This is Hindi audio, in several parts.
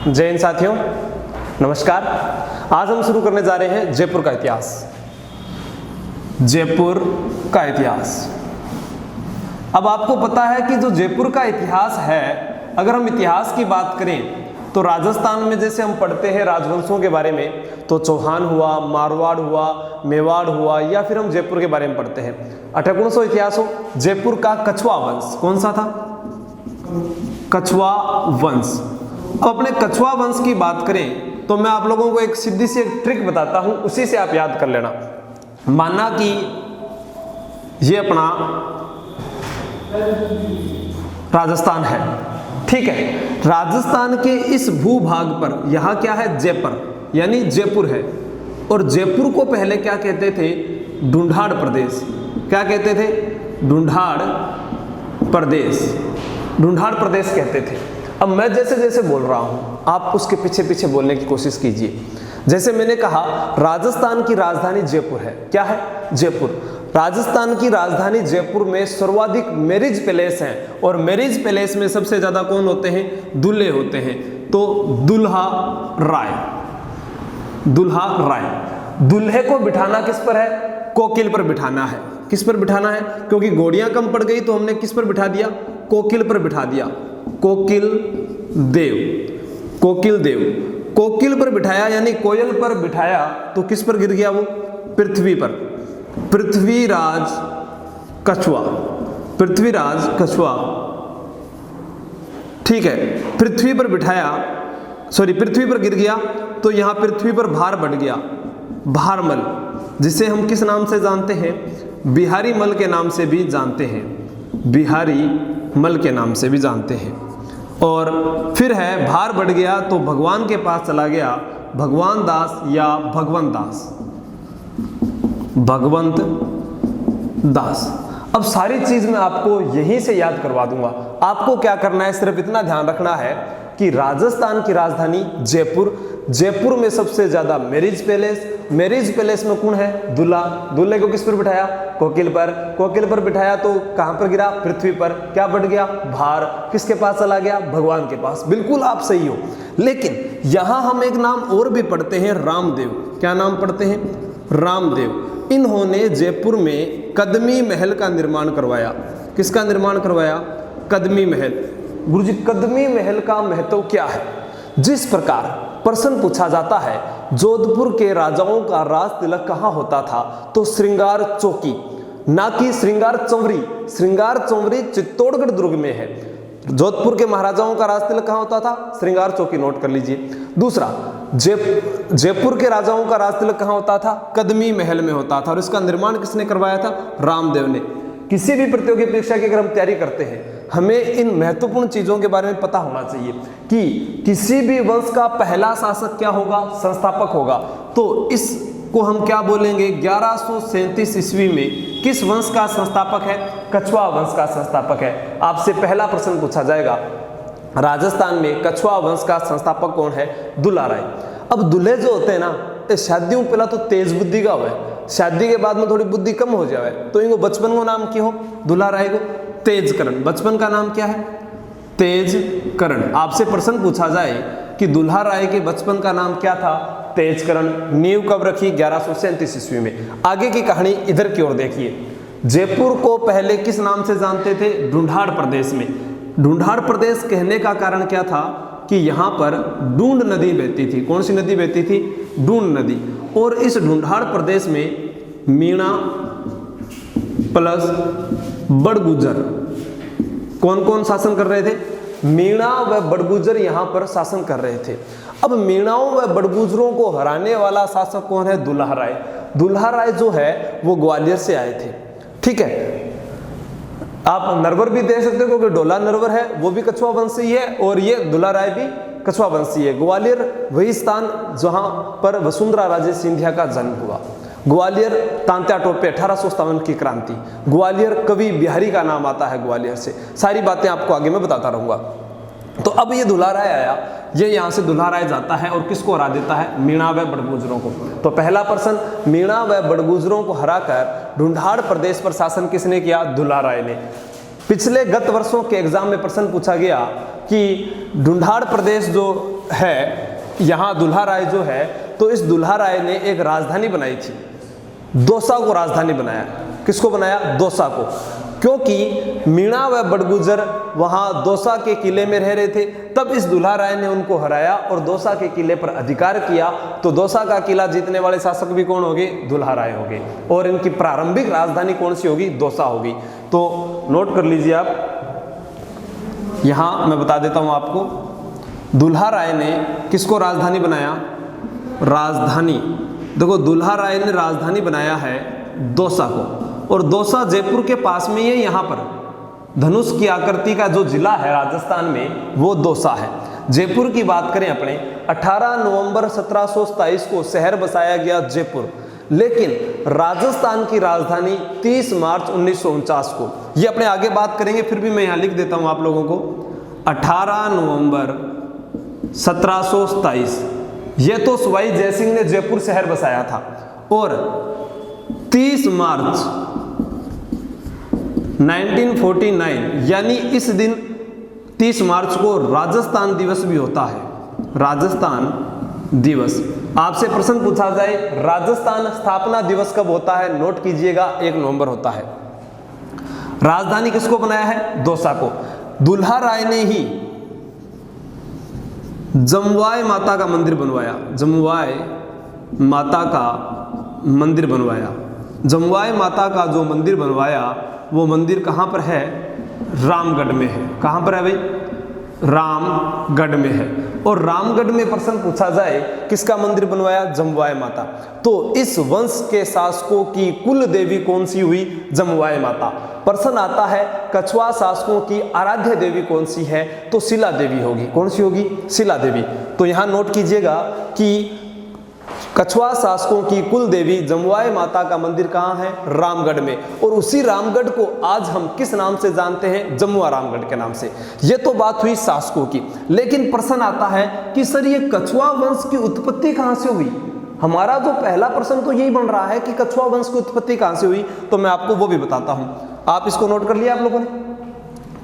जय हिंद साथियों, नमस्कार। आज हम शुरू करने जा रहे हैं जयपुर का इतिहास। जयपुर का इतिहास। अब आपको पता है कि जो जयपुर का इतिहास है, अगर हम इतिहास की बात करें तो राजस्थान में जैसे हम पढ़ते हैं राजवंशों के बारे में, तो चौहान हुआ, मारवाड़ हुआ, मेवाड़ हुआ, या फिर हम जयपुर के बारे में पढ़ते हैं। 1800 इतिहास हो, जयपुर का कछवा वंश कौन सा था? कछवा वंश। अब अपने कछवा वंश की बात करें तो मैं आप लोगों को एक सीधी सी एक ट्रिक बताता हूं, उसी से आप याद कर लेना। माना कि ये अपना राजस्थान है, ठीक है। राजस्थान के इस भूभाग पर यहां क्या है? जयपुर, यानी जयपुर है। और जयपुर को पहले क्या कहते थे? ढूंढाड़ प्रदेश। क्या कहते थे? ढूंढाड़ प्रदेश। ढूंढाड़ प्रदेश कहते थे। अब मैं जैसे जैसे बोल रहा हूं, आप उसके पीछे पीछे बोलने की कोशिश कीजिए। जैसे मैंने कहा, राजस्थान की राजधानी जयपुर है। क्या है? जयपुर। राजस्थान की राजधानी जयपुर में सर्वाधिक मैरिज पैलेस हैं, और मैरिज पैलेस में सबसे ज्यादा कौन होते हैं? दूल्हे होते हैं। तो दूल्हा राय। दूल्हा राय। दूल्हे को बिठाना किस पर है? कोकिल पर बिठाना है। किस पर बिठाना है? क्योंकि घोड़ियां कम पड़ गई तो हमने किस पर बिठा दिया? कोकिल पर बिठा दिया। कोकिल देव। कोकिल देव। कोकिल पर बिठाया यानी कोयल पर बिठाया तो किस पर गिर गया वो? पृथ्वी पर। पृथ्वीराज कछवा। पृथ्वीराज कछवा, ठीक है। पृथ्वी पर बिठाया, सॉरी, पृथ्वी पर गिर गया तो यहां पृथ्वी पर भार बढ़ गया। भारमल, जिसे हम किस नाम से जानते हैं? बिहारी मल के नाम से भी जानते हैं। बिहारी मल के नाम से भी जानते हैं। और फिर है भार बढ़ गया तो भगवान के पास चला गया, भगवान दास या भगवंत दास। भगवंत दास। अब सारी चीज मैं आपको यहीं से याद करवा दूंगा। आपको क्या करना है? सिर्फ इतना ध्यान रखना है कि राजस्थान की राजधानी जयपुर। जयपुर में सबसे ज्यादा मैरिज पैलेस। मैरिज पैलेस में कौन है? दूल्हा। दूल्हे को किस पर बिठाया? कोकिल पर। कोकिल पर बिठाया तो कहां पर गिरा? पृथ्वी पर। क्या बढ़ गया? भार। किसके पास चला गया? भगवान के पास। बिल्कुल आप सही हो। लेकिन यहां हम एक नाम और भी पढ़ते हैं, रामदेव। क्या नाम पढ़ते हैं? रामदेव। इन्होंने जयपुर में कदमी महल का निर्माण करवाया। किसका निर्माण करवाया? कदमी महल। गुरुजी, कदमी महल का महत्व क्या है? जिस प्रकार प्रश्न पूछा जाता है, जोधपुर के राजाओं का राज तिलक कहां होता था? तो श्रृंगार चौकी, ना कि श्रृंगार चौवरी। श्रृंगार चौवरी चित्तौड़गढ़ दुर्ग में है। जोधपुर के महाराजाओं का राज तिलक कहां होता था? श्रृंगार चौकी। नोट कर लीजिए। दूसरा, जयपुर के राजाओं का राज तिलक कहां होता था? कदमी महल में होता था। और इसका निर्माण किसने करवाया था? रामदेव ने। किसी भी प्रतियोगी परीक्षा की अगर हम तैयारी करते हैं, हमें इन महत्वपूर्ण चीजों के बारे में पता होना चाहिए कि किसी भी वंश का पहला शासक क्या होगा? संस्थापक होगा। तो इसको हम क्या बोलेंगे? 1137 ईस्वी में किस वंश का संस्थापक है? कछवा वंश का संस्थापक है। आपसे पहला प्रश्न पूछा जाएगा, राजस्थान में कछवा वंश का संस्थापक कौन है? दूल्हा राय। अब दूल्हे जो होते हैं ना, शादियों पहला तो तेज बुद्धि का हुआ है, शादी के बाद में थोड़ी बुद्धि कम हो जाए तो इनको बचपन को नाम क्यों? दूल्हा राय को तेजकरण। बचपन का नाम क्या है? तेजकरण। आपसे प्रश्न पूछा जाए कि दूल्हा राय के बचपन का नाम क्या था? तेजकरण। नींव कब रखी? 1137 ईस्वी में। आगे की कहानी इधर की ओर देखिए। जयपुर को पहले किस नाम से जानते थे? ढूंढाड़ प्रदेश में। ढूंढाड़ प्रदेश कहने का कारण क्या था? कि यहाँ पर ढूंढ नदी बहती थी। कौन सी नदी बहती थी? ढूंढ नदी। और इस ढूंढाड़ प्रदेश में मीणा प्लस बड़गुजर कौन कौन शासन कर रहे थे? मीणा व बड़गुजर यहाँ पर शासन कर रहे थे। अब मीणाओं व बड़गुजरों को हराने वाला शासक कौन है? दूल्हा राय। दूल्हा राय जो है वो ग्वालियर से आए थे, ठीक है। आप नरवर भी दे सकते हो क्योंकि डोला नरवर है, वो भी कछवा वंशी है, और ये दूल्हा राय भी कछवा वंशी है। ग्वालियर वही स्थान जहां पर वसुंधरा राजे सिंधिया का जन्म हुआ। ग्वालियर तांत्या टोपे 1857 की क्रांति। ग्वालियर कवि बिहारी का नाम आता है ग्वालियर से। सारी बातें आपको आगे मैं बताता रहूंगा। तो अब ये दूल्हा राय आया, ये यहाँ से दूल्हा राय जाता है और किसको हरा देता है? मीणा व बड़गुजरों को। तो पहला प्रश्न, मीणा व बड़गुजरों को हराकर ढूंढाड़ प्रदेश पर शासन किसने किया? दूल्हा राय ने। पिछले गत वर्षों के एग्जाम में प्रश्न पूछा गया कि ढूंढाड़ प्रदेश जो है यहाँ दुल्हा राय जो है, तो इस दुल्हा राय ने एक राजधानी बनाई थी, दौसा को राजधानी बनाया। किसको बनाया? दौसा को, क्योंकि मीणा व बड़गुजर वहां दौसा के किले में रह रहे थे। तब इस दुल्हा राय ने उनको हराया और दौसा के किले पर अधिकार किया। तो दौसा का किला जीतने वाले शासक भी कौन हो गए? दुल्हा राय हो गए। और इनकी प्रारंभिक राजधानी कौन सी होगी? दौसा होगी। तो नोट कर लीजिए आप, यहां मैं बता देता हूं आपको, दुल्हा राय ने किसको राजधानी बनाया? राजधानी, देखो दुल्हा राय ने राजधानी बनाया है दौसा को, और दौसा जयपुर के पास में ही है। यहाँ पर धनुष की आकृति का जो जिला है राजस्थान में, वो दौसा है। जयपुर की बात करें अपने, 18 नवंबर 1727 को शहर बसाया गया जयपुर, लेकिन राजस्थान की राजधानी 30 मार्च 1949 को। ये अपने आगे बात करेंगे, फिर भी मैं यहाँ लिख देता हूँ आप लोगों को, 18 नवंबर 1727 ये तो सवाई जयसिंह ने जयपुर शहर बसाया था, और 30 मार्च 1949 यानी इस दिन 30 मार्च को राजस्थान दिवस भी होता है। राजस्थान दिवस, आपसे प्रश्न पूछा जाए राजस्थान स्थापना दिवस कब होता है? नोट कीजिएगा, 1 नवंबर होता है। राजधानी किसको बनाया है? दौसा को। दुल्हा राय ने ही जमुआय माता का मंदिर बनवाया, जमुआय माता का मंदिर बनवाया। जमुआय माता का जो मंदिर बनवाया, वो मंदिर कहाँ पर है? रामगढ़ में है। कहाँ पर है भाई? रामगढ़ में है। और रामगढ़ में प्रश्न पूछा जाए किसका मंदिर बनवाया? जमुआय माता। तो इस वंश के शासकों की कुल देवी कौन सी हुई? जमुआय माता। प्रश्न आता है कछवा शासकों की आराध्य देवी कौन सी है? तो शिला देवी होगी। कौन सी होगी? शिला देवी। तो यहाँ नोट कीजिएगा कि कछवा शासकों की कुल देवी जमुआय माता का मंदिर कहाँ है? रामगढ़ में। और उसी रामगढ़ को आज हम किस नाम से जानते हैं? जमुआ रामगढ़ के नाम से। ये तो बात हुई शासकों की, लेकिन प्रश्न आता है कि सर ये कछवा वंश की उत्पत्ति कहाँ से हुई? हमारा जो पहला प्रश्न तो यही बन रहा है कि कछवा वंश की उत्पत्ति कहाँ से हुई, तो मैं आपको वो भी बताता हूं। आप इसको नोट कर लिया आप लोगों ने?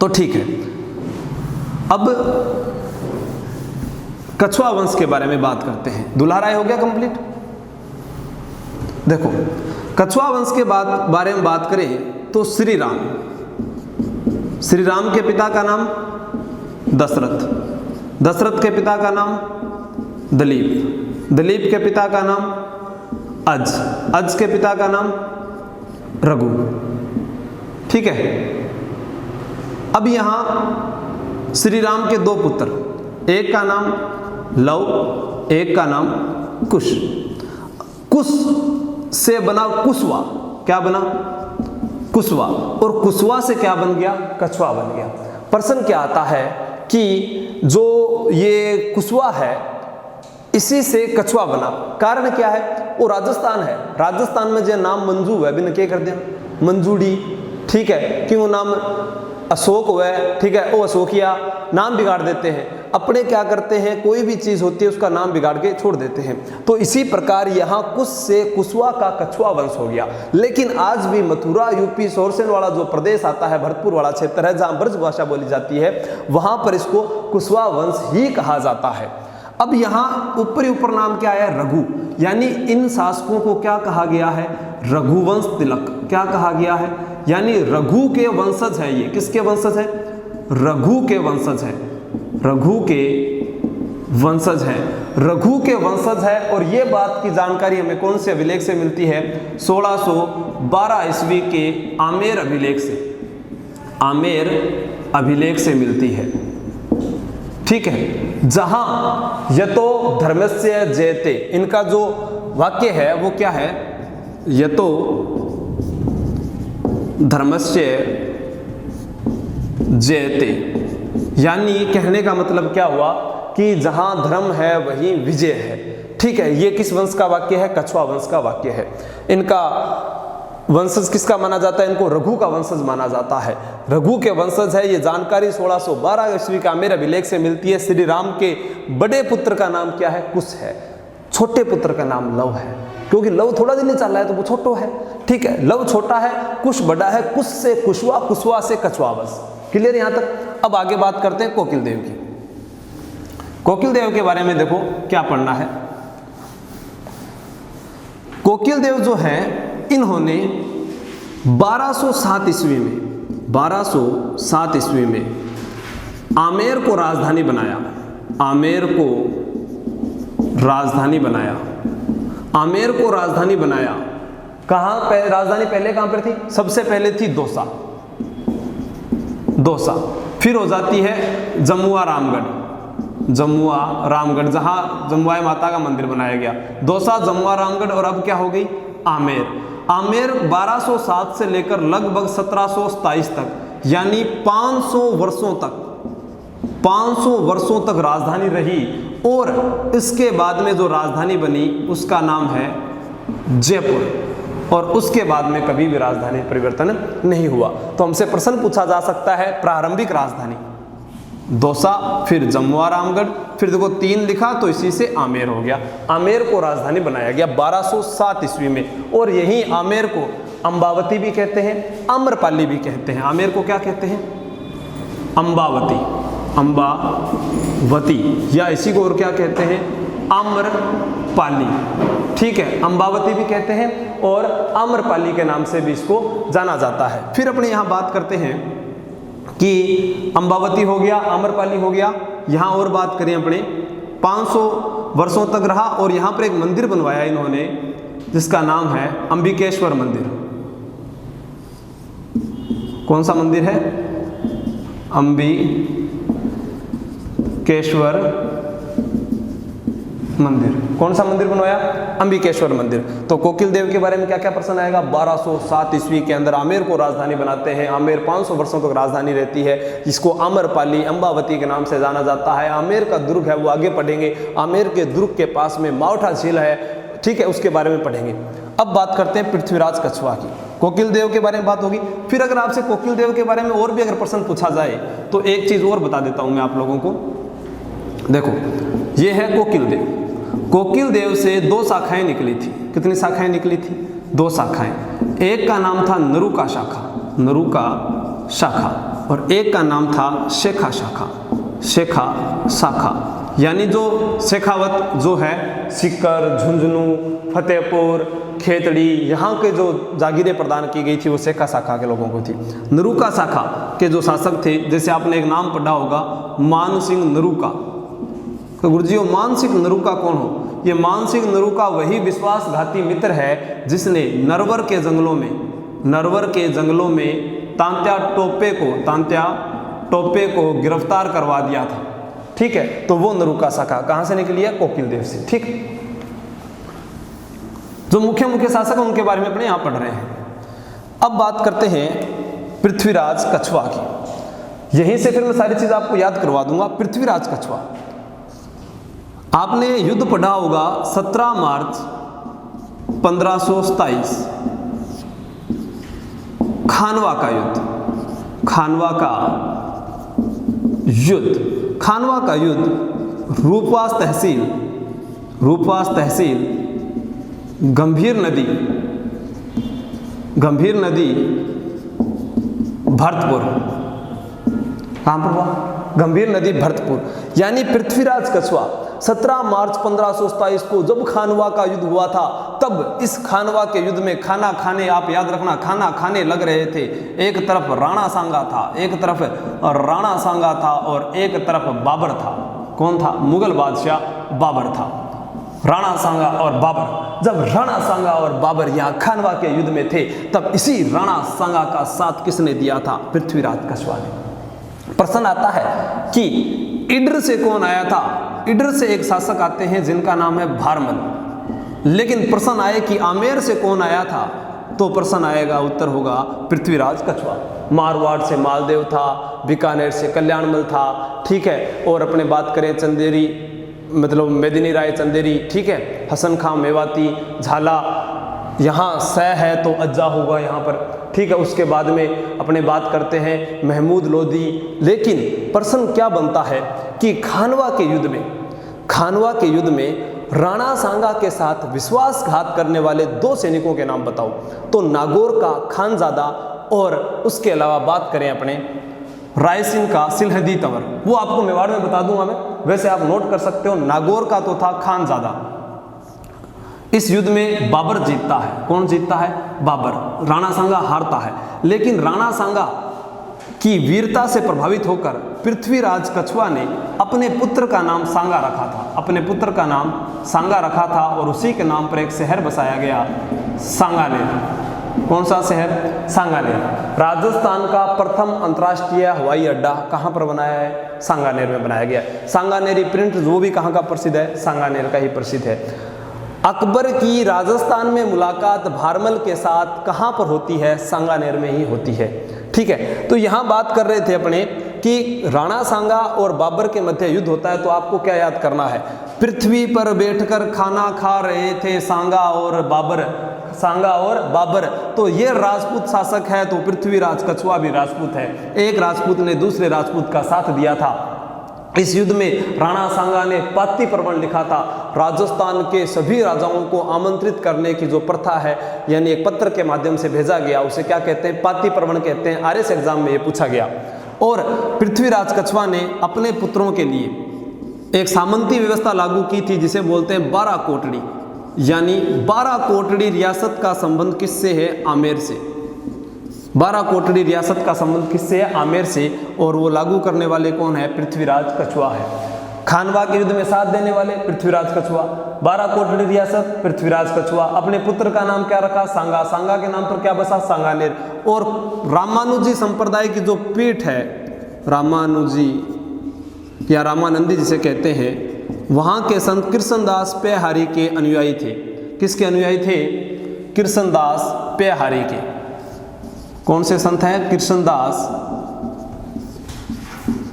तो ठीक है, अब कछवा वंश के बारे में बात करते हैं। दुल्हा राय हो गया कंप्लीट। देखो कछवा वंश के बारे में बात करें तो श्री राम, श्री राम के पिता का नाम दशरथ, दशरथ के पिता का नाम दिलीप, दिलीप के पिता का नाम अज, अज के पिता का नाम रघु। ठीक है, अब यहां श्री राम के 2 पुत्र, एक का नाम लव, एक का नाम कुश। कुश से बना कुशवा। क्या बना? कुशवा। और कुशवा से क्या बन गया? कछवा बन गया। प्रश्न क्या आता है कि जो ये कुशवा है इसी से कछवा बना, कारण क्या है? वो राजस्थान है, राजस्थान में जो नाम मंजू है बिन क्या कर दिया? मंजूड़ी। ठीक है, कि वो नाम अशोक हुआ है, ठीक है, वो अशोकिया नाम बिगाड़ देते हैं। अपने क्या करते हैं, कोई भी चीज होती है उसका नाम बिगाड़ के छोड़ देते हैं। तो इसी प्रकार यहाँ कुश से कुशवा का कछवा वंश हो गया। लेकिन आज भी मथुरा यूपी सोरसेन वाला जो प्रदेश आता है, भरतपुर वाला क्षेत्र है जहाँ ब्रज भाषा बोली जाती है, वहां पर इसको कुशवा वंश ही कहा जाता है। अब यहाँ ऊपर नाम क्या आया? रघु। यानी इन शासकों को क्या कहा गया है? रघुवंश तिलक। क्या कहा गया है? यानी रघु के वंशज है। ये किसके वंशज है? रघु के वंशज है, रघु के वंशज है, रघु के वंशज है। और ये बात की जानकारी हमें कौन से अभिलेख से मिलती है? 1612 ईस्वी के आमेर अभिलेख से, आमेर अभिलेख से मिलती है। ठीक है, जहां यतो धर्मस्य जयते, इनका जो वाक्य है वो क्या है? यतो धर्मस्य जयते, यानी कहने का मतलब क्या हुआ कि जहां धर्म है वहीं विजय है। ठीक है, ये किस वंश का वाक्य है? कछवा वंश का वाक्य है। इनका वंशज किसका माना जाता है? इनको रघु का वंशज माना जाता है, रघु के वंशज है। ये जानकारी 1612 ईस्वी का आमेर अभिलेख से मिलती है। श्री राम के बड़े पुत्र का नाम क्या है? कुश है। छोटे पुत्र का नाम लव है, क्योंकि लव थोड़ा दिन चल रहा है तो वो छोटो है। ठीक है, लव छोटा है, कुश बड़ा है। कुश से कुशवा, कुशवा से कछवा वंश। क्लियर यहां तक? अब आगे बात करते हैं कोकिल देव की। कोकिल देव के बारे में देखो क्या पढ़ना है। कोकिल देव जो है, इन्होंने 1207 ईस्वी में आमेर को राजधानी बनाया। आमेर को राजधानी बनाया। कहाँ राजधानी पहले कहाँ पर थी? सबसे पहले थी दौसा, फिर हो जाती है जमुआ रामगढ़, जहां जमुआ माता का मंदिर बनाया गया। दौसा, जमुआ, रामगढ़, और अब क्या हो गई? आमेर 1207 से लेकर लगभग 1727 तक, यानी 500 वर्षों तक राजधानी रही। और इसके बाद में जो राजधानी बनी उसका नाम है जयपुर, और उसके बाद में कभी भी राजधानी परिवर्तन नहीं हुआ। तो हमसे प्रश्न पूछा जा सकता है, प्रारंभिक राजधानी दौसा, फिर जमुआ रामगढ़, फिर देखो 3 लिखा तो इसी से आमेर हो गया। आमेर को राजधानी बनाया गया 1207 ईस्वी में। और यही आमेर को अम्बावती भी कहते हैं, आम्रपाली भी कहते हैं। आमेर को क्या कहते हैं? अम्बावती, या इसी को और क्या कहते हैं? आम्रपाली। ठीक है, अम्बावती भी कहते हैं और आम्रपाली के नाम से भी इसको जाना जाता है। फिर अपने यहाँ बात करते हैं कि अम्बावती हो गया, आम्रपाली हो गया। यहाँ और बात करें अपने, 500 वर्षों तक रहा। और यहाँ पर एक मंदिर बनवाया इन्होंने जिसका नाम है अंबिकेश्वर मंदिर। कौन सा मंदिर है? अंबिकेश्वर मंदिर। कौन सा मंदिर बनवाया? अंबिकेश्वर मंदिर। तो कोकिल देव के बारे में क्या क्या प्रश्न आएगा? 1207 ईस्वी के अंदर आमेर को राजधानी बनाते हैं। आमेर 500 वर्षों तक राजधानी रहती है, जिसको आम्रपाली, अम्बावती के नाम से जाना जाता है। आमेर का दुर्ग है, वो आगे पढ़ेंगे। आमेर के दुर्ग के पास में मावठा झील है, ठीक है, उसके बारे में पढ़ेंगे। अब बात करते हैं पृथ्वीराज कछवा की। कोकिल देव के बारे में बात होगी। फिर अगर आपसे कोकिल देव के बारे में और भी अगर प्रश्न पूछा जाए तो एक चीज और बता देता हूं मैं आप लोगों को। देखो, ये है कोकिल देव। कोकिल देव से 2 शाखाएं निकली थी। कितनी शाखाएं निकली थी? 2 शाखाएं। एक का नाम था नरुका शाखा, और एक का नाम था शेखा शाखा। यानी जो शेखावत जो है, सीकर, झुंझुनू, फतेहपुर, खेतड़ी, यहाँ के जो जागीरें प्रदान की गई थी वो शेखा शाखा के लोगों को थी। नरुका शाखा के जो शासक थे, जैसे आपने एक नाम पढ़ा होगा, मान सिंह नरुका। तो गुरुजी, मान सिंह नरुका कौन हो? ये मान सिंह नरुका वही विश्वासघाती मित्र है जिसने नरवर के जंगलों में तांत्या टोपे को गिरफ्तार करवा दिया था। ठीक है, तो वो नरुका शाखा कहां से निकली है? कोकिल देव से। ठीक, जो मुख्य शासक हैं उनके बारे में अपने यहां पढ़ रहे हैं। अब बात करते हैं पृथ्वीराज कछवा की। यहीं से फिर मैं सारी चीज आपको याद करवा दूंगा। पृथ्वीराज कछवा, आपने युद्ध पढ़ा होगा 17 मार्च 1527, खानवा का युद्ध रूपवास तहसील गंभीर नदी भरतपुर। कहां पर हुआ? गंभीर नदी भरतपुर। यानी पृथ्वीराज कछवा 17 मार्च 1527 को जब खानवा का युद्ध हुआ था, तब इस खानवा के युद्ध में खाना खाने लग रहे थे। एक तरफ राणा सांगा था और एक तरफ बाबर था। कौन था? मुगल बादशाह बाबर था। राणा सांगा और बाबर, जब राणा सांगा और बाबर यहाँ खानवा के युद्ध में थे, तब इसी राणा सांगा का साथ किसने दिया था? पृथ्वीराज कछवा ने। प्रश्न आता है कि इडर से कौन आया था? इडर से एक शासक आते हैं जिनका नाम है भारमल। लेकिन प्रश्न आए कि आमेर से कौन आया था, तो प्रश्न आएगा, उत्तर होगा पृथ्वीराज कछवा। मारवाड़ से मालदेव था, बीकानेर से कल्याणमल था। ठीक है, और अपने बात करें चंदेरी, मतलब मेदिनी राय चंदेरी, ठीक है, हसन खां मेवाती, झाला, यहाँ स है तो अज्जा होगा यहाँ पर। ठीक है, उसके बाद में अपने बात करते हैं महमूद लोधी। लेकिन प्रश्न क्या बनता है कि खानवा के युद्ध में राणा सांगा के साथ विश्वासघात करने वाले 2 सैनिकों के नाम बताओ। तो नागौर का खानजादा, और उसके अलावा बात करें अपने रायसीन का सिलहदी तंवर, वो आपको मेवाड़ में बता दूंगा मैं, वैसे आप नोट कर सकते हो। नागौर का तो था खानजादा। इस युद्ध में बाबर जीतता है। कौन जीतता है? बाबर। राणा सांगा हारता है। लेकिन राणा सांगा की वीरता से प्रभावित होकर पृथ्वीराज कछुआ ने अपने पुत्र का नाम सांगा रखा था। अपने पुत्र का नाम सांगा रखा था और उसी के नाम पर एक शहर बसाया गया, सांगानेर। कौन सा शहर? सांगानेर। राजस्थान का प्रथम अंतर्राष्ट्रीय हवाई अड्डा कहाँ पर बनाया है? सांगानेर में बनाया गया। सांगानेरी प्रिंट वो भी कहाँ का प्रसिद्ध है? सांगानेर का ही प्रसिद्ध है। अकबर की राजस्थान में मुलाकात भारमल के साथ कहाँ पर होती है? सांगानेर में ही होती है। ठीक है, तो यहाँ बात कर रहे थे अपने कि राणा सांगा और बाबर के मध्य युद्ध होता है, तो आपको क्या याद करना है? पृथ्वी पर बैठकर खाना खा रहे थे सांगा और बाबर। तो ये राजपूत शासक है, तो पृथ्वीराज कछुआ भी राजपूत है। एक राजपूत ने दूसरे राजपूत का साथ दिया था। इस युद्ध में राणा सांगा ने पाती पर्वण लिखा था। राजस्थान के सभी राजाओं को आमंत्रित करने की जो प्रथा है, यानी एक पत्र के माध्यम से भेजा गया, उसे क्या कहते हैं? पाती पर्वण कहते हैं। आरएस एग्जाम में ये पूछा गया। और पृथ्वीराज कछुआ ने अपने पुत्रों के लिए एक सामंती व्यवस्था लागू की थी, जिसे बोलते हैं 12 कोटड़ी, यानी 12 कोटड़ी रियासत का संबंध किससे है? आमेर से। 12 कोटड़ी रियासत का संबंध किससे है? आमेर से। और वो लागू करने वाले कौन है? पृथ्वीराज कछुआ है। खानवा के युद्ध में साथ देने वाले पृथ्वीराज कछुआ। 12 कोटड़ी रियासत पृथ्वीराज कछुआ। अपने पुत्र का नाम क्या रखा? सांगा। सांगा के नाम पर क्या बसा? सांगानेर। और रामानुजी संप्रदाय की जो पीठ है, रामानुजी या रामानंदी जिसे कहते हैं, वहाँ के संत कृष्णदास पेहारी के अनुयायी थे। किसके अनुयायी थे? कृष्णदास पेहारी के। कौन से संत हैं? कृष्णदास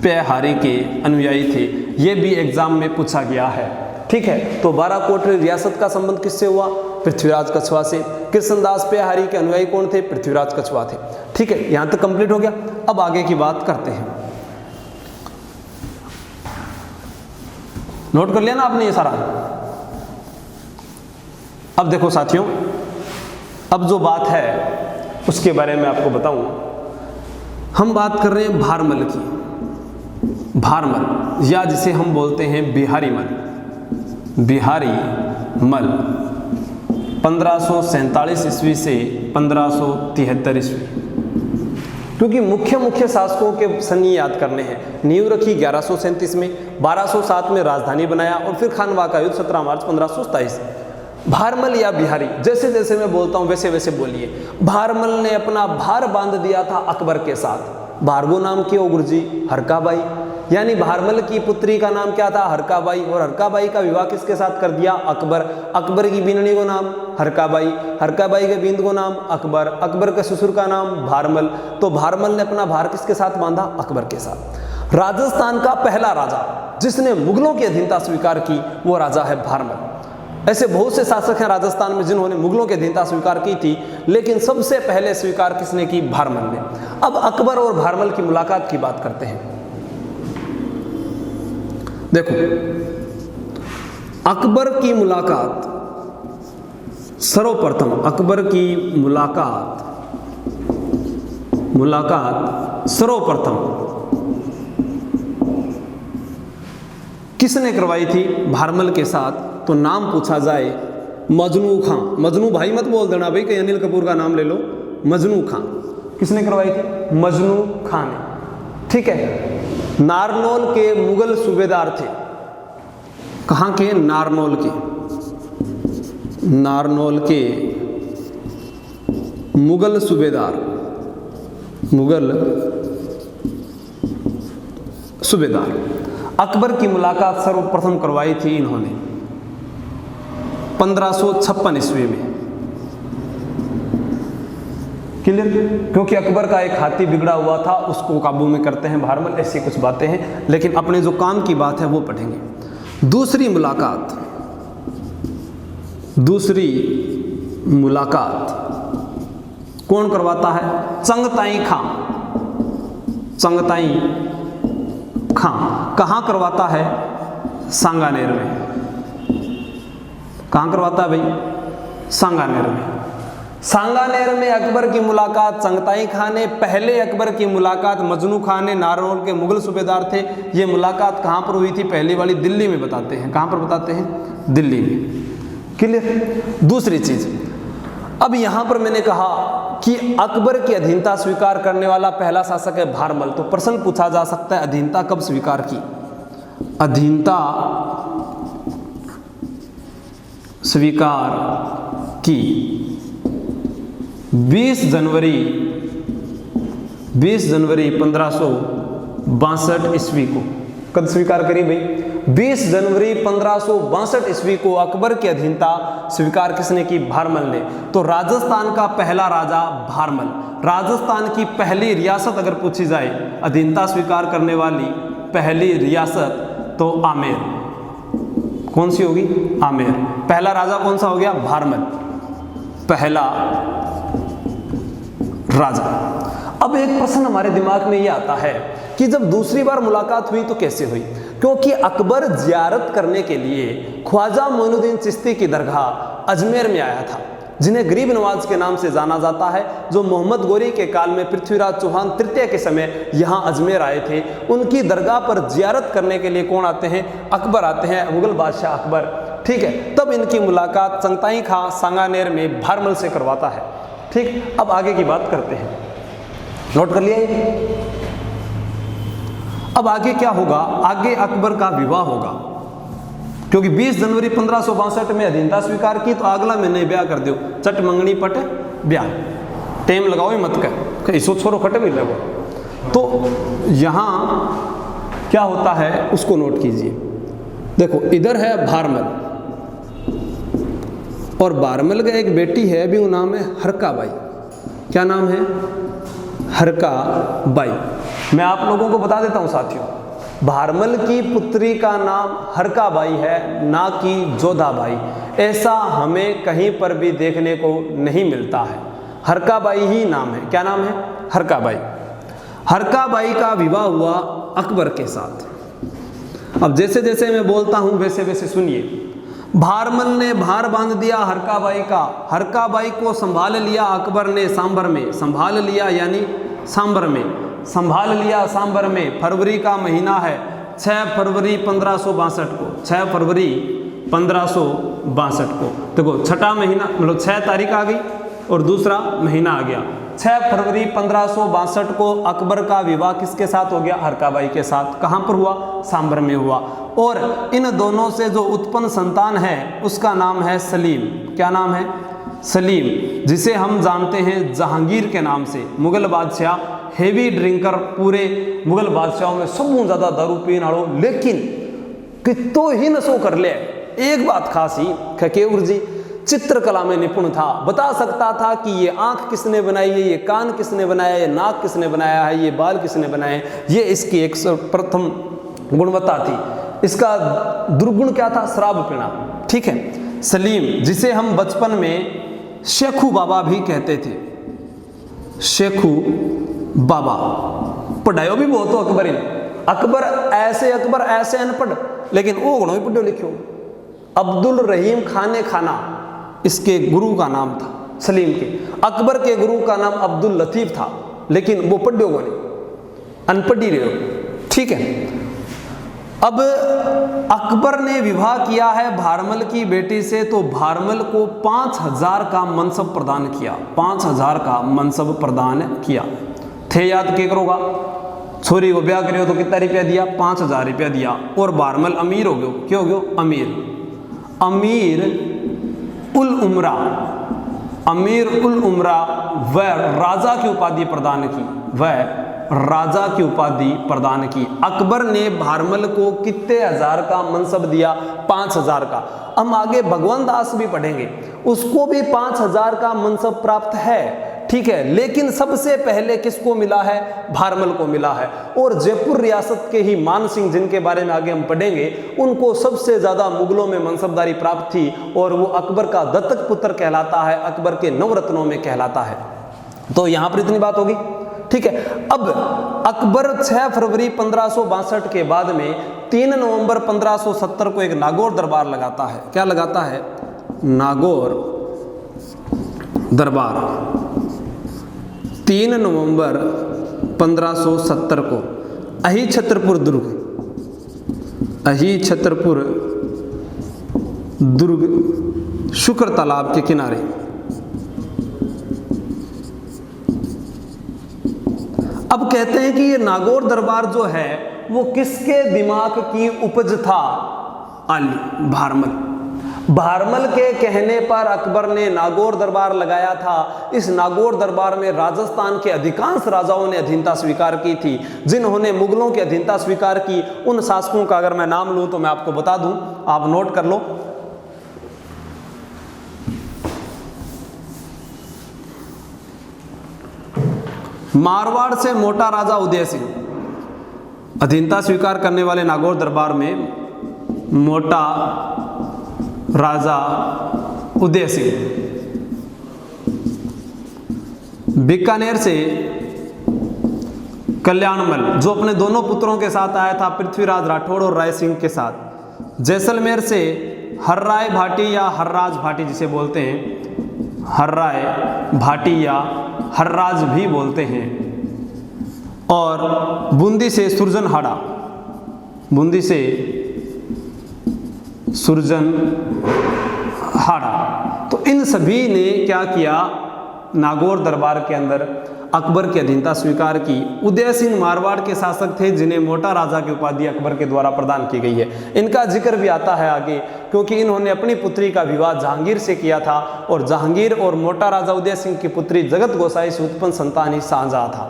पेहारी के अनुयायी थे। ये भी एग्जाम में पूछा गया है। ठीक है, तो 12 कोटड़ी रियासत का संबंध किससे हुआ? पृथ्वीराज कछुआ से। कृष्णदास पेहारी के अनुयायी कौन थे? पृथ्वीराज कछुआ थे। ठीक है, यहां तक कंप्लीट हो गया। अब आगे की बात करते हैं। नोट कर लिया ना आपने ये सारा? अब देखो साथियों, अब जो बात है उसके बारे में आपको बताऊं। हम बात कर रहे हैं भारमल की। भारमल, या जिसे हम बोलते हैं बिहारी मल। बिहारी मल 1547 ईस्वी से 1573 ईस्वी, क्योंकि मुख्य शासकों के सन याद करने हैं। नींव रखी 1137 में, 1207 में राजधानी बनाया और फिर खानवा का युद्ध 17 मार्च 1527। भारमल या बिहारी, जैसे जैसे मैं बोलता हूं वैसे वैसे बोलिए। भारमल ने अपना भार बांध दिया था अकबर के साथ। भार्गो नाम की गुरुजी हरकाबाई, यानी भारमल की पुत्री का नाम क्या था? हरकाबाई। और हरकाबाई का विवाह किसके साथ कर दिया? अकबर। अकबर की बीननी को नाम हरकाबाई, हरकाबाई के बींद को नाम अकबर, अकबर के ससुर का नाम भारमल। तो भारमल ने अपना भार किसके साथ बांधा? अकबर के साथ। राजस्थान का पहला राजा जिसने मुगलों की अधीनता स्वीकार की, वो राजा है भारमल। ऐसे बहुत से शासक हैं राजस्थान में जिन्होंने मुगलों की अधीनता स्वीकार की थी, लेकिन सबसे पहले स्वीकार किसने की? भारमल ने। अब अकबर और भारमल की मुलाकात की बात करते हैं। देखो, अकबर की मुलाकात, सर्वप्रथम अकबर की मुलाकात सर्वप्रथम किसने करवाई थी भारमल के साथ? तो नाम पूछा जाए मजनू खां। मजनू भाई मत बोल देना भाई, कहीं अनिल कपूर का नाम ले लो। मजनू खां किसने करवाई थी? मजनू खां ने। ठीक है, नारनौल के मुगल सूबेदार थे। कहां के? नारनौल के। नारनौल के मुगल सूबेदार, मुगल सूबेदार। अकबर की मुलाकात सर्वप्रथम करवाई थी इन्होंने 1556 ईस्वी में। क्लियर? क्योंकि अकबर का एक हाथी बिगड़ा हुआ था, उसको काबू में करते हैं भारमल। ऐसी कुछ बातें हैं, लेकिन अपने जो काम की बात है वो पढ़ेंगे। दूसरी मुलाकात कौन करवाता है? चंगताई खां। चंगताई खां कहाँ करवाता है? सांगानेर में। कहाँ करवाता है भाई? सांगानेर में। सांगानेर में अकबर की मुलाकात चंगताई खां ने, पहले अकबर की मुलाकात मजनू खां ने, नारनौल के मुगल सूबेदार थे। ये मुलाकात कहाँ पर हुई थी? पहली वाली दिल्ली में बताते हैं। कहाँ पर बताते हैं? दिल्ली में। क्लियर? दूसरी चीज, अब यहाँ पर मैंने कहा कि अकबर की अधीनता स्वीकार करने वाला पहला शासक है भारमल। तो प्रश्न पूछा जा सकता है अधीनता कब स्वीकार की? अधीनता स्वीकार की 20 जनवरी 1562 ईस्वी को। कब स्वीकार करी भाई? 20 जनवरी 1562 ईस्वी को अकबर की अधीनता स्वीकार किसने की? भारमल ने। तो राजस्थान का पहला राजा भारमल। राजस्थान की पहली रियासत अगर पूछी जाए अधीनता स्वीकार करने वाली पहली रियासत, तो आमेर। कौन सी होगी? आमेर। पहला राजा कौन सा हो गया? भारमल, पहला राजा। अब एक प्रश्न हमारे दिमाग में ये आता है कि जब दूसरी बार मुलाकात हुई तो कैसे हुई? क्योंकि अकबर जियारत करने के लिए ख्वाजा मोइनुद्दीन चिश्ती की दरगाह अजमेर में आया था, जिन्हें गरीब नवाज के नाम से जाना जाता है, जो मोहम्मद गोरी के काल में पृथ्वीराज चौहान तृतीय के समय यहाँ अजमेर आए थे। उनकी दरगाह पर जियारत करने के लिए कौन आते हैं? अकबर आते हैं, मुगल बादशाह अकबर। ठीक है, तब इनकी मुलाकात चंगताई खां सांगानेर में भारमल से करवाता है। ठीक, अब आगे की बात करते हैं। नोट कर लिया ये? अब आगे क्या होगा? आगे अकबर का विवाह होगा, क्योंकि 20 जनवरी 1562 में अधीनता स्वीकार की, तो अगला महीने ब्याह कर दो। चट मंगनी पट ब्याह, टेम लगाओ ही मत कर, इसो छोरो खटे मिल लगो। तो यहां क्या होता है उसको नोट कीजिए। देखो, इधर है भारमल, और भारमल का एक बेटी है, अभी वो नाम है हरका बाई। क्या नाम है? हरका बाई। मैं आप लोगों को बता देता हूं साथियों, भारमल की पुत्री का नाम हरका बाई है, ना कि जोधा बाई। ऐसा हमें कहीं पर भी देखने को नहीं मिलता है, हरका बाई ही नाम है। क्या नाम है? हरका बाई। हरका बाई का विवाह हुआ अकबर के साथ। अब जैसे जैसे मैं बोलता हूं वैसे वैसे सुनिए। भारमल ने भार बांध दिया हरका बाई का, हरका बाई को संभाल लिया अकबर ने सांबर में, संभाल लिया यानी सांबर में, संभाल लिया सांबर में। फरवरी का महीना है, 6 फरवरी 1562 को, 6 फरवरी 1562 को। देखो, छठा महीना मतलब 6 तारीख आ गई और दूसरा महीना आ गया। 6 फरवरी 1562 को अकबर का विवाह किसके साथ हो गया? हरका बाई के साथ। कहाँ पर हुआ? सांबर में हुआ। और इन दोनों से जो उत्पन्न संतान है उसका नाम है सलीम। क्या नाम है? सलीम, जिसे हम जानते हैं जहांगीर के नाम से। मुगल बादशाह, हेवी ड्रिंकर, पूरे मुगल बादशाहों में सबसे ज्यादा दारू पीने वालों, लेकिन कितो ही नशो कर ले। एक बात खास ही, खकेउर जी चित्रकला में निपुण था, बता सकता था कि ये आंख किसने बनाई है, ये कान किसने बनाया है, ये नाक किसने बनाया है, ये बाल किसने बनाए। ये इसकी एक प्रथम गुणवत्ता थी। इसका दुर्गुण क्या था? शराब पीना। ठीक है, सलीम, जिसे हम बचपन में शेखू बाबा भी कहते थे, शेखू बाबा। पढ़ायो भी बहुत हो अकबर ने। अकबर ऐसे अनपढ़, लेकिन वो गुणों भी पढ़ो लिखो। अब्दुल रहीम खाने खाना इसके गुरु का नाम था, सलीम के। अकबर के गुरु का नाम अब्दुल लतीफ था, लेकिन वो पढ़ो नहीं, अनपढ़ ही रहे। ठीक है, अब अकबर ने विवाह किया है भारमल की बेटी से, तो भारमल को 5000 का मनसब प्रदान किया, 5000 का मनसब प्रदान किया। थे याद के करोगा? छोरी को ब्याह करियो तो कितना रुपया दिया? 5000 रुपया दिया। और भारमल अमीर हो गयो। क्यों हो गयो? अमीर। अमीर उल उमरा, अमीर उल उमरा वह राजा की उपाधि प्रदान की, वह राजा की उपाधि प्रदान की। अकबर ने भारमल को कितने हजार का मनसब दिया? 5000 का। हम आगे भगवान दास भी पढ़ेंगे, उसको भी 5000 का मनसब प्राप्त है। ठीक है, लेकिन सबसे पहले किसको मिला है? भारमल को मिला है। और जयपुर रियासत के ही मान सिंह, जिनके बारे में आगे हम पढ़ेंगे, उनको सबसे ज्यादा मुगलों में मनसबदारी प्राप्त थी, और वो अकबर का दत्तक पुत्र कहलाता है, अकबर के नवरत्नों में कहलाता है। तो यहां पर इतनी बात होगी। ठीक है, अब अकबर 6 फरवरी 1562 के बाद में 3 नवंबर 1570 को एक नागौर दरबार लगाता है। क्या लगाता है? नागौर दरबार 3 नवंबर 1570 को अहिछत्रपुर दुर्ग शुक्र तालाब के किनारे। अब कहते हैं कि ये नागौर दरबार जो है वो किसके दिमाग की उपज था? भारमल के कहने पर अकबर ने नागौर दरबार लगाया था। इस नागौर दरबार में राजस्थान के अधिकांश राजाओं ने अधीनता स्वीकार की थी। जिन्होंने मुगलों की अधीनता स्वीकार की उन शासकों का अगर मैं नाम लूं तो मैं आपको बता दूं, आप नोट कर लो। मारवाड़ से मोटा राजा उदय सिंह, अधीनता स्वीकार करने वाले नागौर दरबार में मोटा राजा उदय सिंह। बीकानेर से कल्याणमल जो अपने दोनों पुत्रों के साथ आया था, पृथ्वीराज राठौड़ और राय सिंह के साथ। जैसलमेर से हर्राय भाटी या हर्राज भाटी जिसे बोलते हैं, हर्राय भाटी या हर्राज भी बोलते हैं। और बूंदी से सुरजनहाड़ा, बूंदी से सुरजनहाड़ा। तो इन सभी ने क्या किया? नागौर दरबार के अंदर अकबर की अधीनता स्वीकार की। उदय सिंह मारवाड़ के शासक थे जिन्हें मोटा राजा की उपाधि अकबर के द्वारा प्रदान की गई है। इनका जिक्र भी आता है आगे, क्योंकि इन्होंने अपनी पुत्री का विवाह जहांगीर से किया था और जहांगीर और मोटा राजा उदय सिंह की पुत्री जगत गोसाई से उत्पन्न संतान ही शाहजहां था।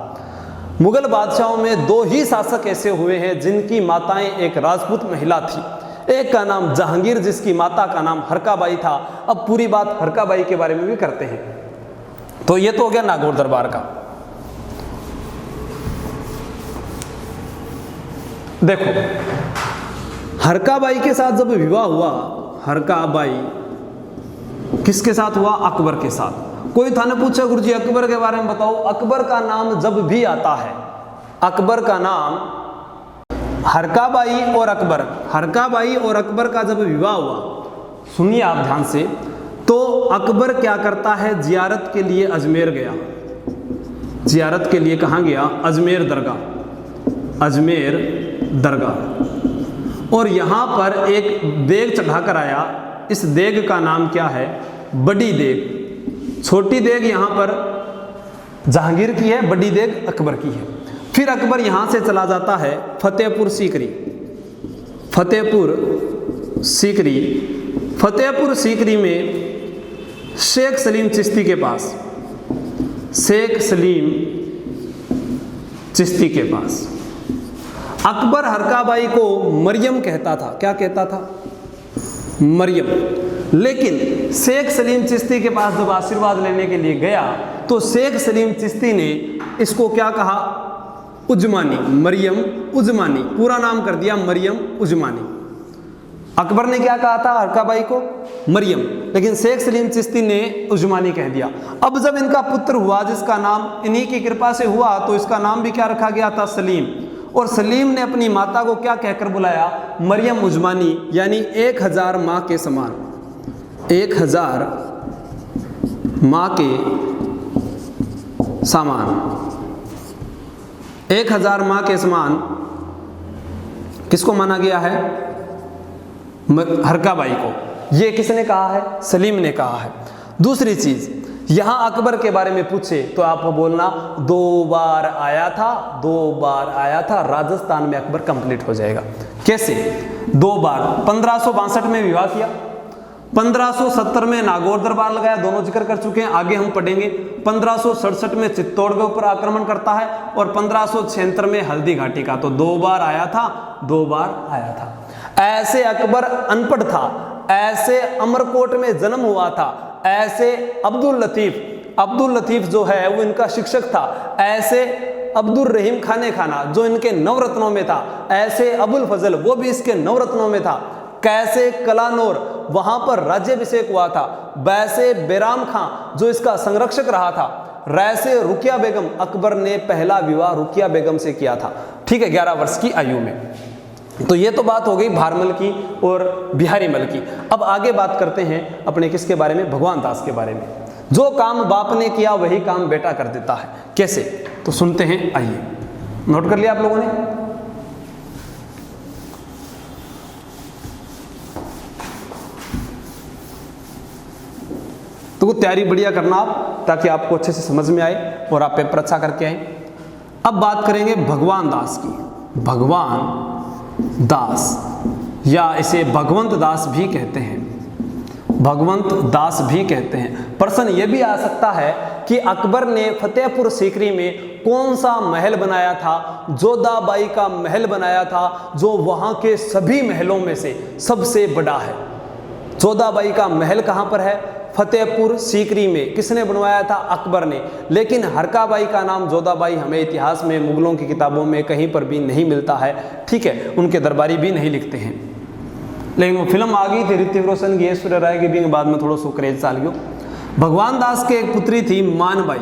मुगल बादशाहों में 2 ही शासक ऐसे हुए हैं जिनकी माताएं एक राजपूत महिला थी। एक का नाम जहांगीर जिसकी माता का नाम हरकाबाई था। अब पूरी बात हरकाबाई के बारे में भी करते हैं। तो ये तो हो गया नागौर दरबार का। देखो, हरकाबाई के साथ जब विवाह हुआ, हरकाबाई किसके साथ हुआ? अकबर के साथ। कोई था ने पूछा गुरुजी अकबर के बारे में बताओ। अकबर का नाम जब भी आता है, अकबर का नाम हरकाबाई और अकबर, हरकाबाई और अकबर का जब विवाह हुआ, सुनिए आप ध्यान से, तो अकबर क्या करता है? जियारत के लिए अजमेर गया। जियारत के लिए कहाँ गया? अजमेर दरगाह, अजमेर दरगाह। और यहाँ पर एक देग चढ़ाकर आया। इस देग का नाम क्या है? बड़ी देग। छोटी देग यहाँ पर जहांगीर की है, बड़ी देग अकबर की है। फिर अकबर यहाँ से चला जाता है फतेहपुर सीकरी, फतेहपुर सीकरी। फतेहपुर सीकरी में शेख सलीम चिश्ती के पास, शेख सलीम चिश्ती के पास। अकबर हरकाबाई को मरियम कहता था। क्या कहता था? मरियम। लेकिन शेख सलीम चिश्ती के पास जब आशीर्वाद लेने के लिए गया तो शेख सलीम चिश्ती ने इसको क्या कहा? उजमानी, मरियम उजमानी, पूरा नाम कर दिया मरियम उजमानी। अकबर ने क्या कहा था हरकाबाई को? मरियम, लेकिन शेख सलीम चिश्ती ने उजमानी कह दिया। अब जब इनका पुत्र हुआ जिसका नाम इन्हीं की कृपा से हुआ, तो इसका नाम भी क्या रखा गया था? सलीम। और सलीम ने अपनी माता को क्या कहकर बुलाया? मरियम उजमानी, यानी 1000 माँ के समान, 1000 माँ के समान, 1000 माँ के समान किसको माना गया है? हरकाबाई को। ये किसने कहा है? सलीम ने कहा है। दूसरी चीज, यहां अकबर के बारे में पूछे तो आप बोलना 2 बार आया था, 2 बार आया था। राजस्थान में अकबर कंप्लीट हो जाएगा। कैसे? 2 बार। 1562 में विवाह किया, 1570 में नागौर दरबार लगाया, दोनों जिक्र कर चुके हैं, आगे हम पढ़ेंगे। 1567 में चित्तौड़ के ऊपर आक्रमण करता है और 1576 में हल्दी घाटी का। तो 2 बार आया था, 2 बार आया था। ऐसे अकबर अनपढ़ था, ऐसे अमरकोट में जन्म हुआ था, ऐसे अब्दुल लतीफ जो है वो इनका शिक्षक था, ऐसे अब्दुल रहीम खाना जो इनके नवरत्नों में था, ऐसे अबुल फजल वो भी इसके नवरत्नों में था, कैसे कलानौर वहां पर राज्याभिषेक हुआ था, वैसे बैराम खां जो इसका संरक्षक रहा था, वैसे रुकिया बेगम, अकबर ने पहला विवाह रुकिया बेगम से किया था। ठीक है, 11 वर्ष की आयु में। तो ये तो बात हो गई भारमल की और बिहारी मल की। अब आगे बात करते हैं अपने किसके बारे में? भगवान दास के बारे में। जो काम बाप ने किया वही काम बेटा कर देता है। कैसे? तो सुनते हैं, आइए। नोट कर लिया आप लोगों ने? तो तैयारी बढ़िया करना आप, ताकि आपको अच्छे से समझ में आए और आप पेपर अच्छा करके आए। अब बात करेंगे भगवान दास की। भगवान दास, या इसे भगवंत दास भी कहते हैं, भगवंत दास भी कहते हैं। प्रश्न ये भी आ सकता है कि अकबर ने फतेहपुर सीकरी में कौन सा महल बनाया था? जोधाबाई का महल बनाया था, जो वहां के सभी महलों में से सबसे बड़ा है। जोधाबाई का महल कहां पर है? फतेहपुर सीकरी में। किसने बनवाया था? अकबर ने। लेकिन हरकाबाई का नाम जोधाबाई हमें इतिहास में, मुगलों की किताबों में कहीं पर भी नहीं मिलता है, ठीक है, उनके दरबारी भी नहीं लिखते हैं। लेकिन वो फिल्म आ गई थी ऋतिक रोशन की, ऐश्वर्या राय की भी, बाद में थोड़ा सो क्रेज चाल गयो। भगवान दास के एक पुत्री थी मानबाई।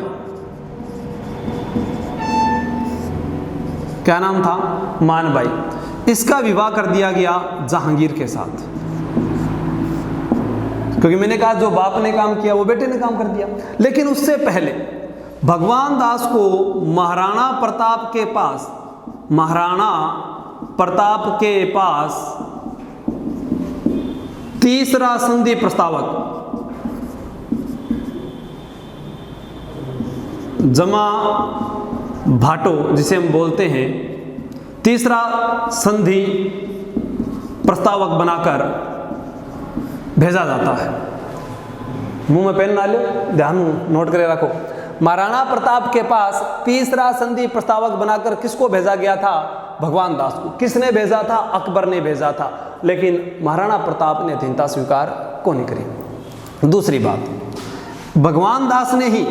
क्या नाम था? मानबाई। इसका विवाह कर दिया गया जहांगीर के साथ, क्योंकि मैंने कहा जो बाप ने काम किया वो बेटे ने काम कर दिया। लेकिन उससे पहले भगवान दास को महाराणा प्रताप के पास, महाराणा प्रताप के पास तीसरा संधि प्रस्तावक जमा भाटो, जिसे हम बोलते हैं, तीसरा संधि प्रस्तावक बनाकर भेजा जाता है। मुंह में पेन ना लो, ध्यान नोट करे रखो। महाराणा प्रताप के पास तीसरा संधि प्रस्तावक बनाकर किसको भेजा गया था? भगवान दास को। किसने भेजा था? अकबर ने भेजा था। लेकिन महाराणा प्रताप ने अधीनता स्वीकार क्यों नहीं करी? दूसरी बात, भगवान दास ने ही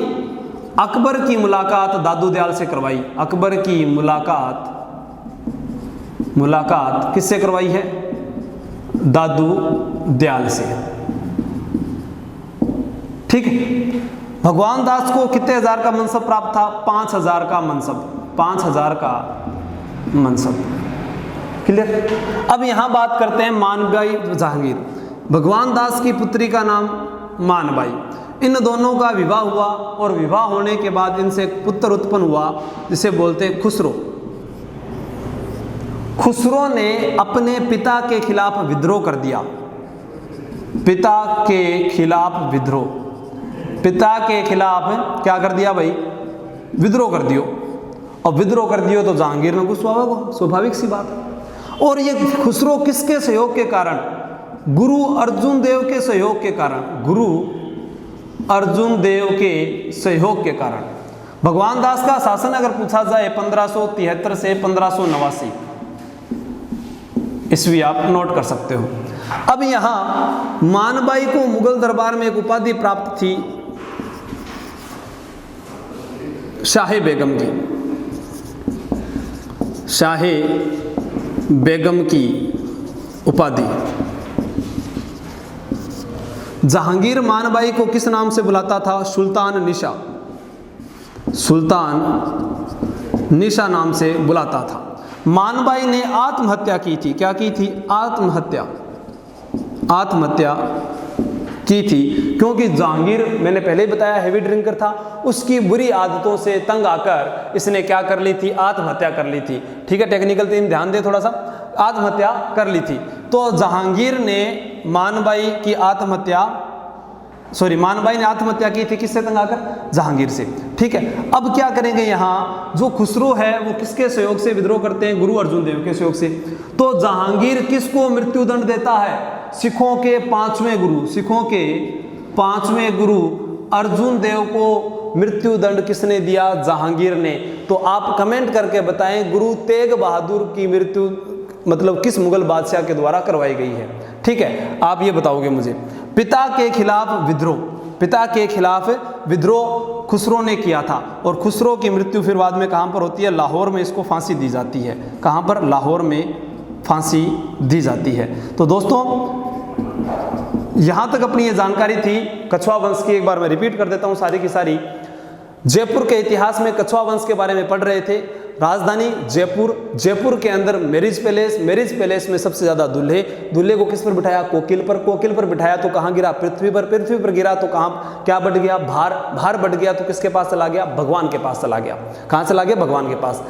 अकबर की मुलाकात दादू दयाल से करवाई। अकबर की मुलाकात किससे करवाई है? दादू दयाल से, ठीक है। भगवान दास को कितने हजार का मनसब प्राप्त था? 5000 का मनसब, 5000 का मनसब। क्लियर? अब यहां बात करते हैं मानबाई जहांगीर। भगवान दास की पुत्री का नाम मानबाई। इन दोनों का विवाह हुआ और विवाह होने के बाद इनसे एक पुत्र उत्पन्न हुआ, जिसे बोलते हैं खुसरो। खुसरो ने अपने पिता के खिलाफ विद्रोह कर दिया। पिता के खिलाफ विद्रोह, पिता के खिलाफ क्या कर दिया भाई? विद्रोह कर दियो। और विद्रोह कर दियो तो जहांगीर ने गुस्सा होगा, स्वाभाविक सी बात है। और ये खुसरो किसके सहयोग के कारण? गुरु अर्जुन देव के सहयोग के कारण, गुरु अर्जुन देव के सहयोग के कारण। भगवान दास का शासन अगर पूछा जाए 1573 से 1589 ईस्वी, आप नोट कर सकते हो। अब यहां मानबाई को मुगल दरबार में एक उपाधि प्राप्त थी, शाही बेगम की, शाही बेगम की उपाधि। जहांगीर मानबाई को किस नाम से बुलाता था? सुल्तान निशा, सुल्तान निशा नाम से बुलाता था। मानबाई ने आत्महत्या की थी। क्या की थी? आत्महत्या, आत्महत्या की थी, क्योंकि जहांगीर, मैंने पहले ही बताया, हैवी ड्रिंकर था। उसकी बुरी आदतों से तंग आकर इसने क्या कर ली थी? आत्महत्या कर ली थी। ठीक है, टेक्निकल टीम ध्यान दे थोड़ा सा। आत्महत्या कर ली थी। तो जहांगीर ने मानबाई की आत्महत्या, मानबाई ने आत्महत्या की थी किससे तंग आकर? जहांगीर से। ठीक है, अब क्या करेंगे? यहाँ जो खुसरो है वो किसके सहयोग से विद्रोह करते हैं? गुरु अर्जुन देव के सहयोग से। तो जहांगीर किसको मृत्युदंड देता है? सिखों के 5वें गुरु, सिखों के 5वें गुरु अर्जुन देव को मृत्युदंड किसने दिया? जहांगीर ने। तो आप कमेंट करके बताएं, गुरु तेग बहादुर की मृत्यु मतलब किस मुगल बादशाह के द्वारा करवाई गई है? ठीक है, आप ये बताओगे मुझे। पिता के खिलाफ विद्रोह, पिता के खिलाफ विद्रोह खुसरो ने किया था। और खुसरो की मृत्यु फिर बाद में कहाँ पर होती है? लाहौर में इसको फांसी दी जाती है। कहाँ पर? लाहौर में फांसी दी जाती है। तो दोस्तों, यहाँ तक अपनी ये जानकारी थी कछवा वंश की। एक बार मैं रिपीट कर देता हूँ सारी की सारी। जयपुर के इतिहास में कछवा वंश के बारे में पढ़ रहे थे। राजधानी जयपुर, जयपुर के अंदर मैरिज पैलेस, मैरिज पैलेस में सबसे ज्यादा दूल्हे, दूल्हे को किस पर बिठाया, कोकिल पर, कोकिल पर बिठाया तो कहां गिरा, पृथ्वी पर, पृथ्वी पर गिरा तो कहां क्या बढ़ गया, भार, भार बढ़ गया तो किसके पास चला गया, भगवान के पास चला गया। कहां चला गया, भगवान के पास।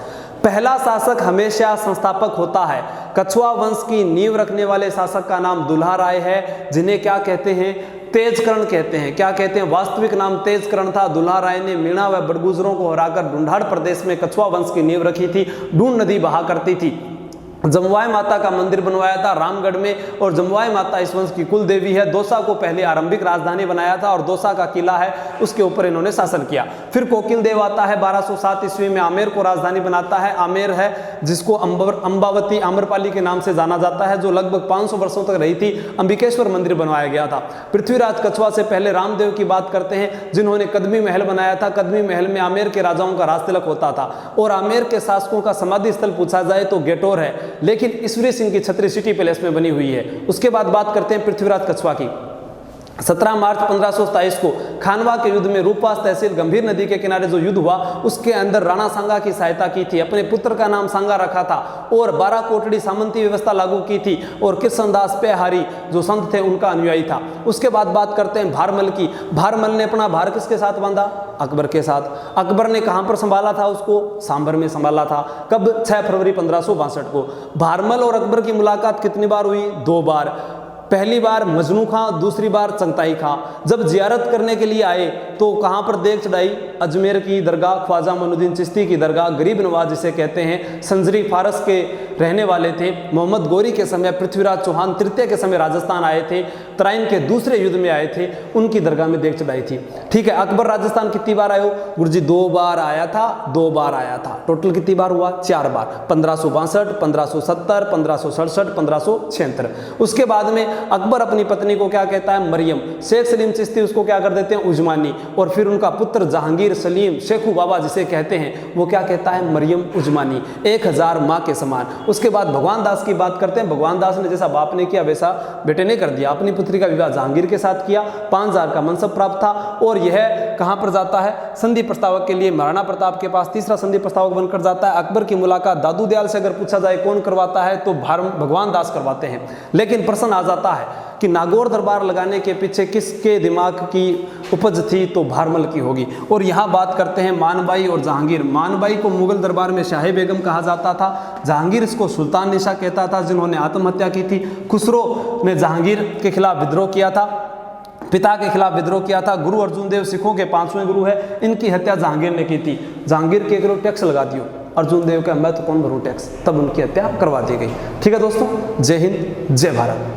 पहला शासक हमेशा संस्थापक होता है। कछुआ वंश की नींव रखने वाले शासक का नाम दुल्हा राय है, जिन्हें क्या कहते हैं, तेजकरण कहते हैं। क्या कहते हैं, वास्तविक नाम तेजकरण था। दुल्हा राय ने मीणा व बड़गुजरों को हराकर ढूंढाड़ प्रदेश में कछुआ वंश की नींव रखी थी। ढूंढ नदी बहा करती थी। जमुआई माता का मंदिर बनवाया था रामगढ़ में, और जमुआई माता इस वंश की कुल देवी है। दौसा को पहले आरंभिक राजधानी बनाया था, और दौसा का किला है उसके ऊपर इन्होंने शासन किया। फिर कोकिल देव आता है 1207 ईस्वी में, आमेर को राजधानी बनाता है। आमेर है जिसको अंबावती आम्रपाली के नाम से जाना जाता है, जो लगभग 500 वर्षों तक रही थी। अंबिकेश्वर मंदिर बनवाया गया था। पृथ्वीराज कछुआ से पहले रामदेव की बात करते हैं, जिन्होंने कदमी महल बनाया था। कदमी महल में आमेर के राजाओं का राज तिलक होता था, और आमेर के शासकों का समाधि स्थल पूछा जाए तो गेटोर है, लेकिन ईश्वरी सिंह की छतरी सिटी पैलेस में बनी हुई है। उसके बाद बात करते हैं पृथ्वीराज कछुआ की। 17 मार्च 1527 को खानवा के युद्ध में रूपवास तहसील गंभीर नदी के किनारे जो युद्ध हुआ, उसके अंदर राणा सांगा की सहायता की थी। अपने पुत्र का नाम सांगा रखा था, और 12 कोटड़ी सामंती व्यवस्था लागू की थी, और कृष्णदास पेहारी जो संत थे उनका अनुयायी था। उसके बाद बात करते हैं भारमल की। भारमल ने अपना भार किसके साथ बांधा, अकबर के साथ। अकबर ने कहां पर संभाला था उसको, सांभर में संभाला था। कब, 6 फरवरी 1562 को। भारमल और अकबर की मुलाकात कितनी बार हुई, 2 बार। पहली बार मजनू खां, दूसरी बार चंगताई खां। जब जियारत करने के लिए आए तो कहां पर देख चढ़ाई, अजमेर की दरगाह, ख्वाजा मोइनुद्दीन चिश्ती की दरगाह, गरीब नवाज जिसे कहते हैं। संजरी फारस के रहने वाले थे। मोहम्मद गोरी के समय, पृथ्वीराज चौहान तृतीय के समय राजस्थान आए थे। तराइन के दूसरे युद्ध में आए थे, उनकी दरगाह में देख चढ़ाई थी। ठीक है, अकबर राजस्थान कितनी बार आयो, गुरुजी 2 बार आया था, 2 बार आया था। टोटल कितनी बार हुआ, 4 बार। 1562, 1570, 1567, 1576। उसके बाद में अकबर अपनी पत्नी को क्या कहता है, मरियम। शेख सलीम चिश्ती उसको क्या कर देते हैं, उजमानी। और फिर उनका पुत्र जहांगीर सलीम शेखू बाबा जिसे कहते हैं, वो क्या कहता है, मरियम उजमानी। 1000 माँ के समान। उसके बाद भगवान दास की बात करते हैं। भगवान दास ने जैसा बाप ने किया वैसा बेटे ने कर दिया। अपनी पुत्री का विवाह जहांगीर के साथ किया। 5000 का मनसब प्राप्त था, और यह कहां पर जाता है, संधि प्रस्तावक के लिए महाराणा प्रताप के पास तीसरा संधि प्रस्तावक बनकर जाता है। अकबर की मुलाकात दादू दयाल से अगर पूछा जाए कौन करवाता है तो भगवान दास करवाते हैं। लेकिन प्रश्न आ जाता है कि नागौर दरबार लगाने के पीछे किसके दिमाग की उपज थी, तो भारमल की होगी। और यहाँ बात करते हैं मानबाई और जहांगीर। मानबाई को मुगल दरबार में शाही बेगम कहा जाता था। जहांगीर इसको सुल्तान निशा कहता था, जिन्होंने आत्महत्या की थी। खुसरो ने जहांगीर के खिलाफ विद्रोह किया था, पिता के खिलाफ विद्रोह किया था। गुरु अर्जुन देव सिखों के 5वें गुरु है, इनकी हत्या जहांगीर ने की थी। जहांगीर के करो टैक्स लगा दियो, अर्जुन देव का मैं तो कौन भरूं टैक्स, तब उनकी हत्या करवा दी गई। ठीक है दोस्तों, जय हिंद, जय भारत।